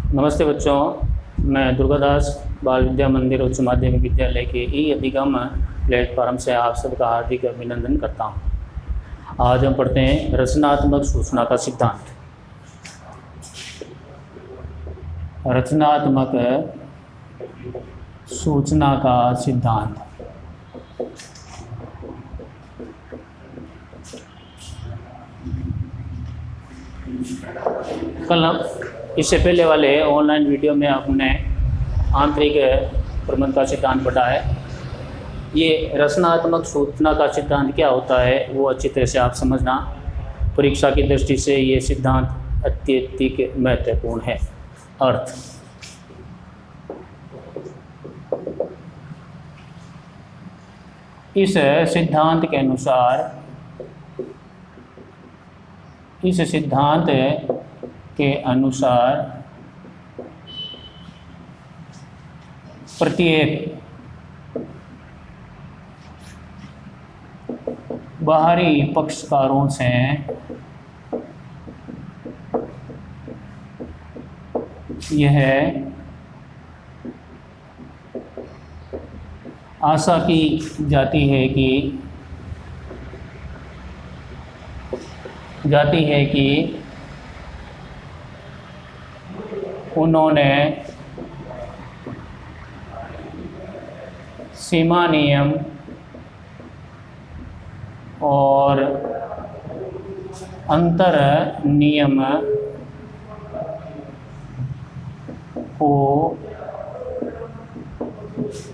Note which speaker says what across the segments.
Speaker 1: नमस्ते बच्चों, मैं दुर्गादास बाल विद्या मंदिर उच्च माध्यमिक विद्यालय के ई अधिगम प्लेटफॉर्म से आप सबका हार्दिक अभिनंदन करता हूं। आज हम पढ़ते हैं रचनात्मक सूचना का सिद्धांत। रचनात्मक सूचना का सिद्धांत। कल इससे पहले वाले ऑनलाइन वीडियो में आपने आंतरिक प्रबंध का सिद्धांत पढ़ा है। ये रचनात्मक सूचना का सिद्धांत क्या होता है वो अच्छी तरह से आप समझना। परीक्षा की दृष्टि से ये सिद्धांत अत्यधिक महत्वपूर्ण है। अर्थ, इस सिद्धांत के अनुसार प्रत्येक बाहरी पक्षकारों से यह आशा की जाती है कि उन्होंने सीमा नियम और अंतर नियम को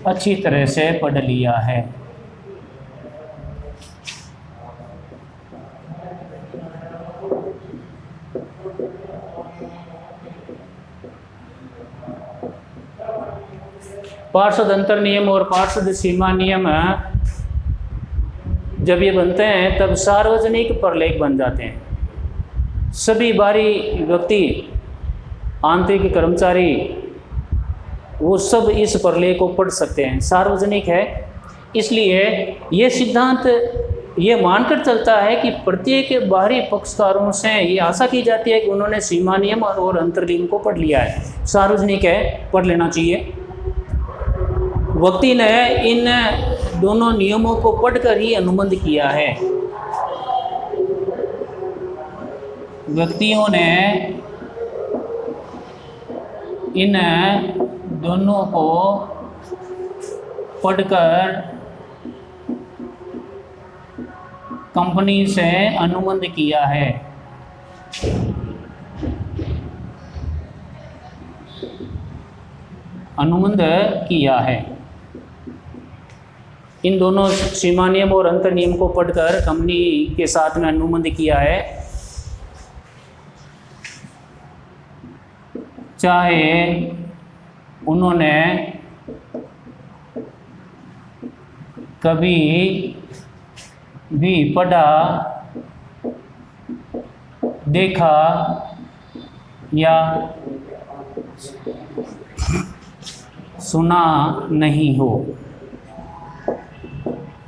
Speaker 1: अच्छी तरह से पढ़ लिया है। पार्षद अंतर नियम और पार्षद सीमा नियम जब ये बनते हैं तब सार्वजनिक प्रलेख बन जाते हैं। सभी बाहरी व्यक्ति, आंतरिक कर्मचारी, वो सब इस प्रलेख को पढ़ सकते हैं, सार्वजनिक है। इसलिए ये सिद्धांत ये मानकर चलता है कि प्रत्येक बाहरी पक्षकारों से ये आशा की जाती है कि उन्होंने सीमा नियम और अंतर नियम को पढ़ लिया है, सार्वजनिक है, पढ़ लेना चाहिए। व्यक्ति ने इन दोनों नियमों को पढ़कर ही अनुबंध किया है। व्यक्तियों ने इन दोनों को पढ़कर कंपनी से अनुबंध किया है। इन दोनों सीमा नियम और अंतर नियम को पढ़कर कंपनी के साथ में अनुबंध किया है। चाहे उन्होंने कभी भी पढ़ा, देखा या सुना नहीं हो।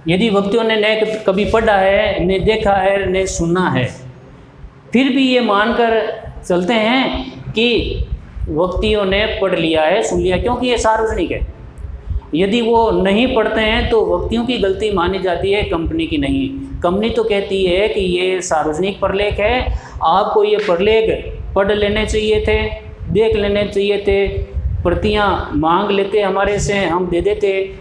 Speaker 1: यदि व्यक्तियों ने न कभी पढ़ा है, न देखा है, न सुना है, फिर भी ये मानकर चलते हैं कि व्यक्तियों ने पढ़ लिया है, सुन लिया, क्योंकि ये सार्वजनिक है। यदि वो नहीं पढ़ते हैं तो व्यक्तियों की गलती मानी जाती है, कंपनी की नहीं। कंपनी तो कहती है कि ये सार्वजनिक प्रलेख है, आपको ये प्रलेख पढ़ लेने चाहिए थे, देख लेने चाहिए थे, प्रतियां मांग लेते हमारे से, हम दे देते।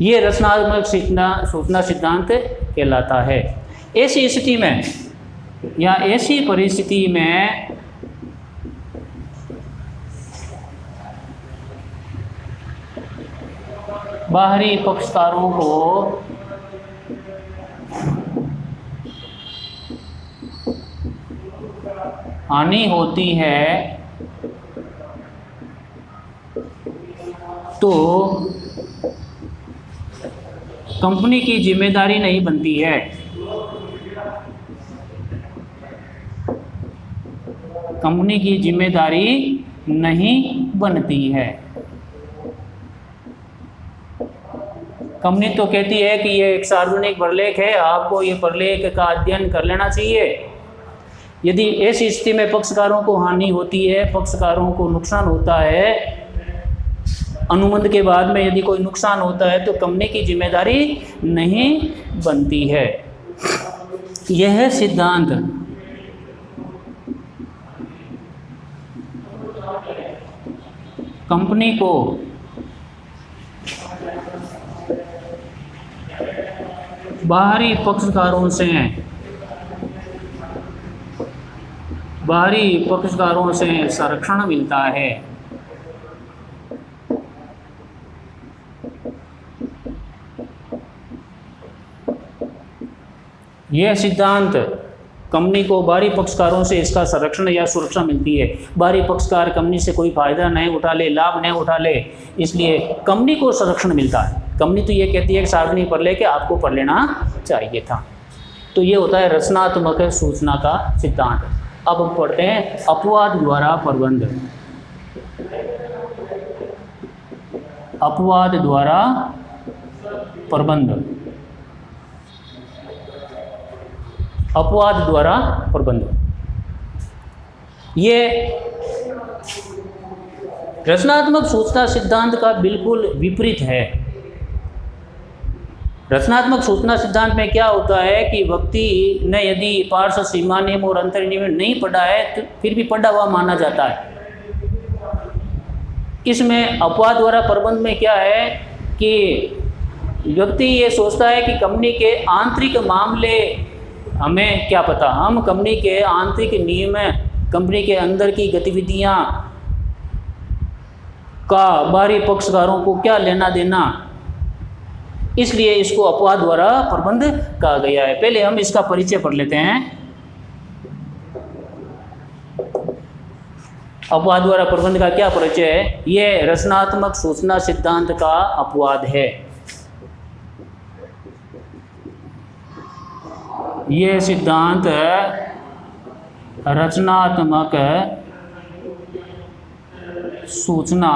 Speaker 1: ये रचनात्मक सूचना सिद्धांत कहलाता है। ऐसी स्थिति में या ऐसी परिस्थिति में बाहरी पक्षकारों को हानि होती है तो कंपनी की जिम्मेदारी नहीं बनती है। कंपनी की जिम्मेदारी नहीं बनती है। कंपनी तो कहती है कि ये एक सार्वजनिक प्रलेख है, आपको ये प्रलेख का अध्ययन कर लेना चाहिए, यदि ऐसी स्थिति में पक्षकारों को हानि होती है, पक्षकारों को नुकसान होता है, अनुबंध के बाद में यदि कोई नुकसान होता है तो कंपनी की जिम्मेदारी नहीं बनती है। यह सिद्धांत कंपनी को बाहरी पक्षकारों से संरक्षण मिलता है। यह सिद्धांत कंपनी को बाहरी पक्षकारों से इसका संरक्षण या सुरक्षा मिलती है। बाहरी पक्षकार कंपनी से कोई फायदा नहीं उठा ले, लाभ नहीं उठा ले, इसलिए कंपनी को संरक्षण मिलता है। कंपनी तो ये कहती है कि सार्वजनिक पर लेके आपको पढ़ लेना चाहिए था। तो ये होता है रचनात्मक सूचना का सिद्धांत। अब हम पढ़ते हैं अपवाद द्वारा प्रबंध। अपवाद द्वारा प्रबंध। अपवाद द्वारा प्रबंध ये रचनात्मक सूचना सिद्धांत का बिल्कुल विपरीत है। रचनात्मक सूचना सिद्धांत में क्या होता है कि व्यक्ति ने यदि पार्श्व सीमा नियम और अंतर नियम नहीं पढ़ा है तो फिर भी पढ़ा हुआ माना जाता है। इसमें अपवाद द्वारा प्रबंध में क्या है कि व्यक्ति ये सोचता है कि कंपनी के आंतरिक मामले हमें क्या पता, हम कंपनी के आंतरिक नियम, कंपनी के अंदर की गतिविधियां का बाहरी पक्षकारों को क्या लेना देना, इसलिए इसको अपवाद द्वारा प्रबंध कहा गया है। पहले हम इसका परिचय पढ़ लेते हैं। अपवाद द्वारा प्रबंध का क्या परिचय है? यह रचनात्मक सूचना सिद्धांत का अपवाद है। ये सिद्धांत रचनात्मक सूचना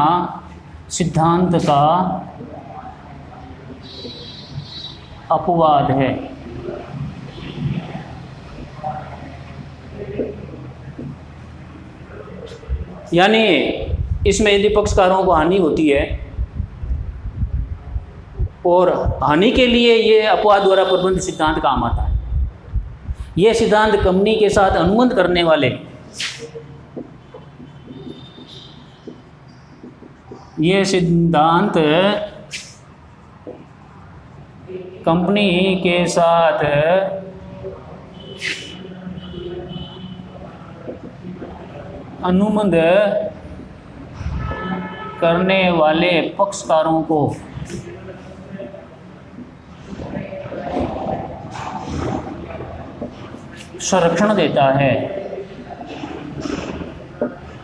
Speaker 1: सिद्धांत का अपवाद है। यानी इसमें यदि पक्षकारों को हानि होती है और हानि के लिए ये अपवाद द्वारा प्रबंध सिद्धांत काम आता है। यह सिद्धांत कंपनी के साथ अनुबंध करने वाले, यह सिद्धांत कंपनी के साथ अनुबंध करने वाले पक्षकारों को संरक्षण देता है,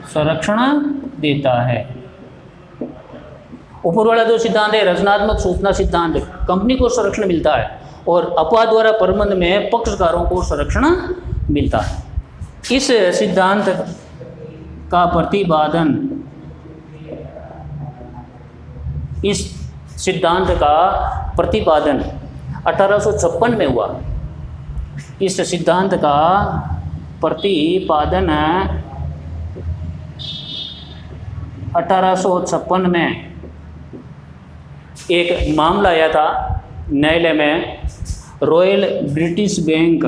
Speaker 1: संरक्षण देता है। ऊपर वाला जो सिद्धांत है रचनात्मक सूचना सिद्धांत, कंपनी को संरक्षण मिलता है, और अपवाद द्वारा प्रबंध में पक्षकारों को संरक्षण मिलता है। इस सिद्धांत का प्रतिपादन, इस सिद्धांत का प्रतिपादन 1856 में हुआ। इस सिद्धांत का प्रतिपादन 1856 में एक मामला आया था न्यायालय में, royal British bank,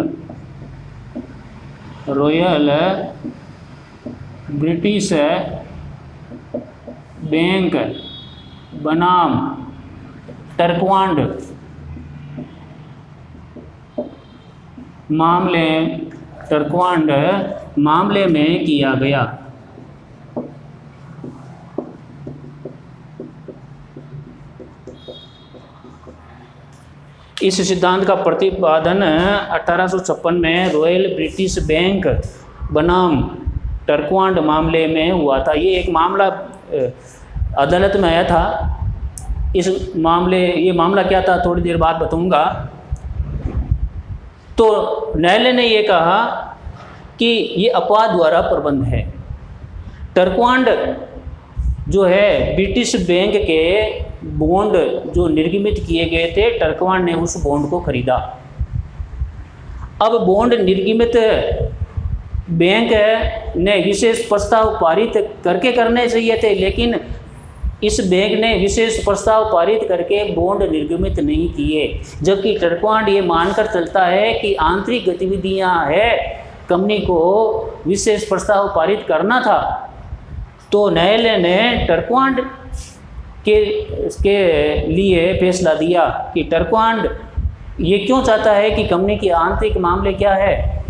Speaker 1: royal British bank बनाम टर्कवांड मामले, टर्कवांड मामले में किया गया। इस सिद्धांत का प्रतिपादन 1856 में रॉयल ब्रिटिश बैंक बनाम टर्कवांड मामले में हुआ था। ये एक मामला अदालत में आया था। इस मामले, ये मामला क्या था थोड़ी देर बाद बताऊंगा। तो न्यायालय ने ये कहा कि ये अपवाद द्वारा प्रबंध है। टर्कवांड जो है ब्रिटिश बैंक के बॉन्ड जो निर्गमित किए गए थे, टर्कवांड ने उस बॉन्ड को खरीदा। अब बॉन्ड निर्गमित बैंक ने विशेष प्रस्ताव पारित करके करने चाहिए थे, लेकिन इस बैंक ने विशेष प्रस्ताव पारित करके बॉन्ड निर्गमित नहीं किए। जबकि टर्कवांड ये मानकर चलता है कि आंतरिक गतिविधियां है, कंपनी को विशेष प्रस्ताव पारित करना था। तो न्यायालय ने टर्कवांड के लिए फैसला दिया कि टर्कवांड ये क्यों चाहता है कि कंपनी के आंतरिक मामले क्या है।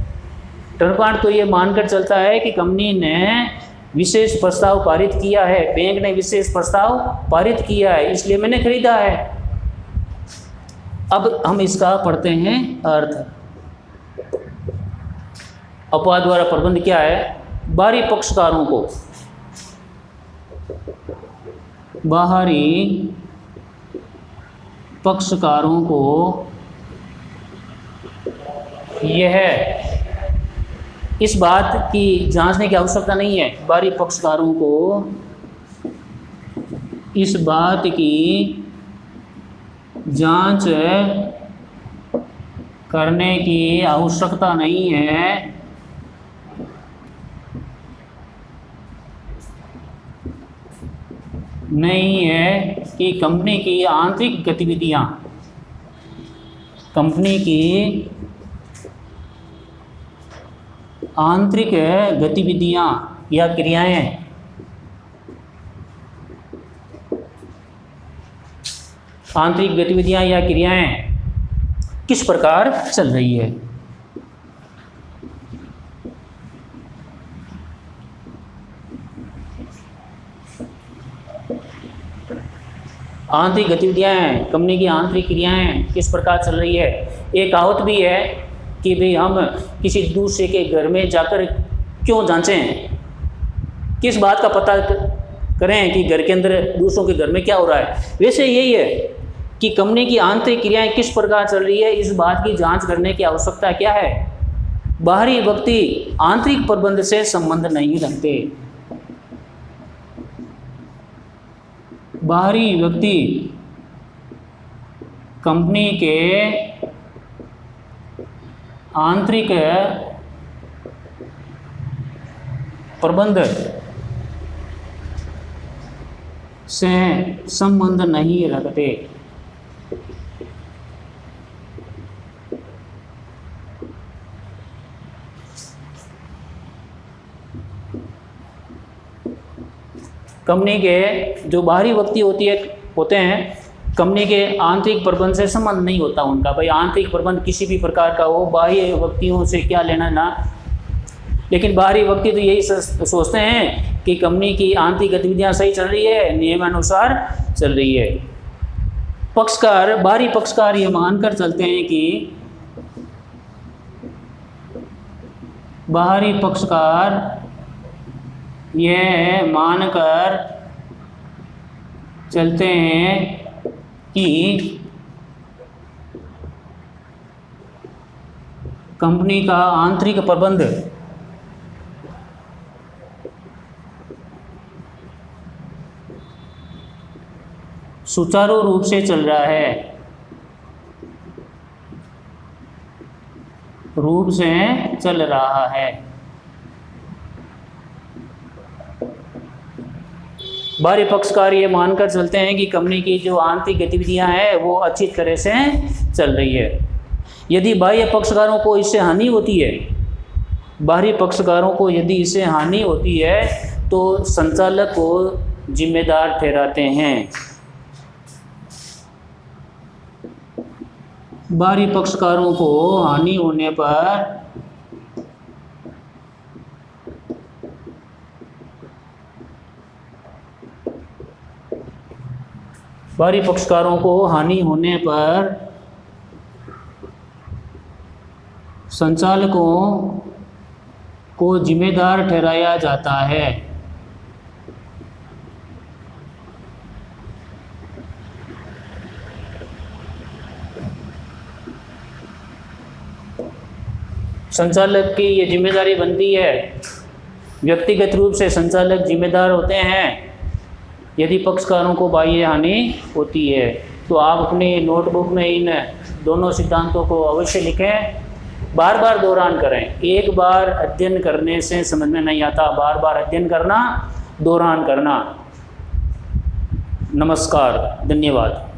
Speaker 1: टर्कवांड तो ये मानकर चलता है कि कंपनी ने विशेष प्रस्ताव पारित किया है, बैंक ने विशेष प्रस्ताव पारित किया है, इसलिए मैंने खरीदा है। अब हम इसका पढ़ते हैं अर्थ। अपवाद द्वारा प्रबंध क्या है? बाहरी पक्षकारों को, बाहरी पक्षकारों को यह इस बात की जांचने की आवश्यकता नहीं है, बाहरी पक्षकारों को इस बात की जांच करने की आवश्यकता नहीं है कि कंपनी की आंतरिक गतिविधियां, कंपनी की आंतरिक गतिविधियां या क्रियाएं किस प्रकार चल रही है। आंतरिक गतिविधियां, कंपनी की आंतरिक क्रियाएं किस प्रकार चल रही है। एक कहावत भी है कि भाई हम किसी दूसरे के घर में जाकर क्यों जांचें, किस बात का पता करें कि घर के अंदर दूसरों के घर में क्या हो रहा है। वैसे यही है कि कंपनी की आंतरिक क्रियाएं किस प्रकार चल रही है, इस बात की जांच करने की आवश्यकता क्या है। बाहरी व्यक्ति आंतरिक प्रबंध से संबंध नहीं रखते। बाहरी व्यक्ति कंपनी के आंतरिक प्रबंध से संबंध नहीं रखते। कंपनी के जो बाहरी व्यक्ति होते हैं, कंपनी के आंतरिक प्रबंध से संबंध नहीं होता उनका। भाई आंतरिक प्रबंध किसी भी प्रकार का हो, बाह्य व्यक्तियों से क्या लेना ना। लेकिन बाहरी व्यक्ति तो यही सोचते हैं कि कंपनी की आंतरिक गतिविधियां सही चल रही है, नियमानुसार चल रही है। पक्षकार, बाहरी पक्षकार ये मानकर चलते हैं कि बाहरी पक्षकार यह मानकर चलते हैं कि कंपनी का आंतरिक प्रबंध सुचारू रूप से चल रहा है, बाहरी पक्षकार ये मानकर चलते हैं कि कंपनी की जो आंतरिक गतिविधियां हैं वो अच्छी तरह से चल रही है। यदि बाह्य पक्षकारों को इससे हानि होती है, बाहरी पक्षकारों को यदि इससे हानि होती है तो संचालक को जिम्मेदार ठहराते हैं। बाहरी पक्षकारों को हानि होने पर संचालकों को जिम्मेदार ठहराया जाता है। संचालक की ये जिम्मेदारी बनती है, व्यक्तिगत रूप से संचालक जिम्मेदार होते हैं यदि पक्षकारों को बाह्य हानि होती है। तो आप अपने नोटबुक में इन दोनों सिद्धांतों को अवश्य लिखें बार बार दोहरान करें। एक बार अध्ययन करने से समझ में नहीं आता, बार बार अध्ययन करना, दोहरान करना। नमस्कार, धन्यवाद।